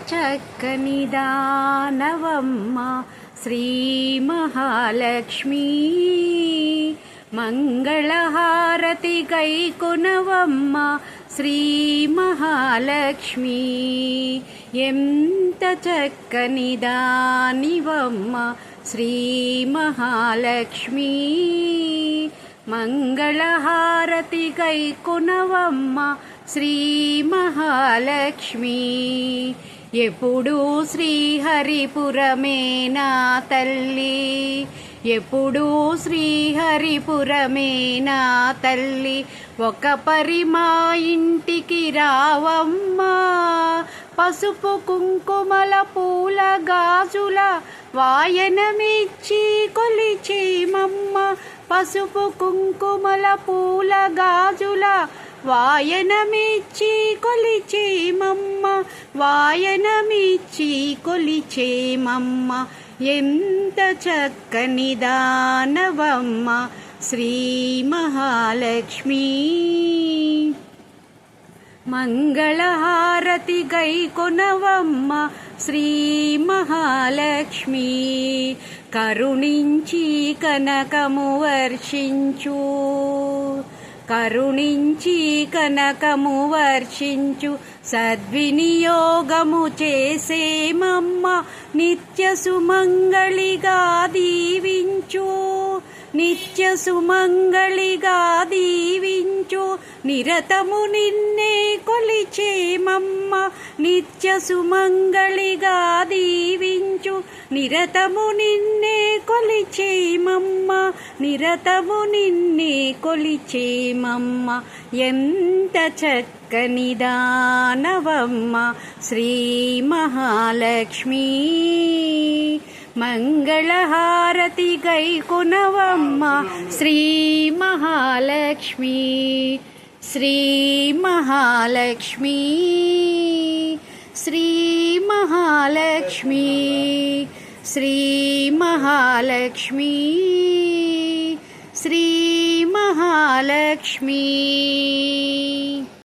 చక్కని దానవమ్మ శ్రీ మహాలక్ష్మి. మంగళహారతి గైకొనవమ్మ శ్రీ మహాలక్ష్మి. ఎంత చక్కని దానివమ్మ శ్రీ మహాలక్ష్మి. మంగళహారతి గైకొనవమ్మ శ్రీ మహాలక్ష్మి. ఎప్పుడూ శ్రీహరిపురమే నా తల్లి, ఎప్పుడూ శ్రీహరిపురమే నా తల్లి. ఒక పరి మా ఇంటికి రావమ్మా, పసుపు కుంకుమల పూల గాజుల వాయనమిచ్చి కొలిచేమమ్మ. పసుపు కుంకుమల పూల గాజుల వాయనమిచ్చి కొలిచేమమ్మ, వాయనమిచ్చి కొలిచేమమ్మ. ఎంత చక్కని దానవమ్మ శ్రీ మహాలక్ష్మి. మంగళహారతి గైకొనవమ్మ శ్రీ మహాలక్ష్మి. కరుణించి కనకము వర్షించు, కరుణించి కనకము వర్షించు. సద్వినియోగము చేసేమమ్మ, నిత్య సుమంగళిగా దీవించు, నిత్య సుమంగళిగా దీవించు. నిరతము నిన్నే కొలిచేమమ్మ, నిత్య సుమంగళిగా దీవించు. నిరతము నిన్నే కొలిచేమమ్మ, నిరతము నిన్నే కొలిచేమమ్మ. ఎంత చక్కని దానవమ్మ శ్రీ మహాలక్ష్మి. మంగళహారతి గైకొనవమ్మ శ్రీ మహాలక్ష్మి. శ్రీ మహాలక్ష్మి, శ్రీ మహాలక్ష్మి, శ్రీ మహాలక్ష్మి, శ్రీ మహాలక్ష్మి.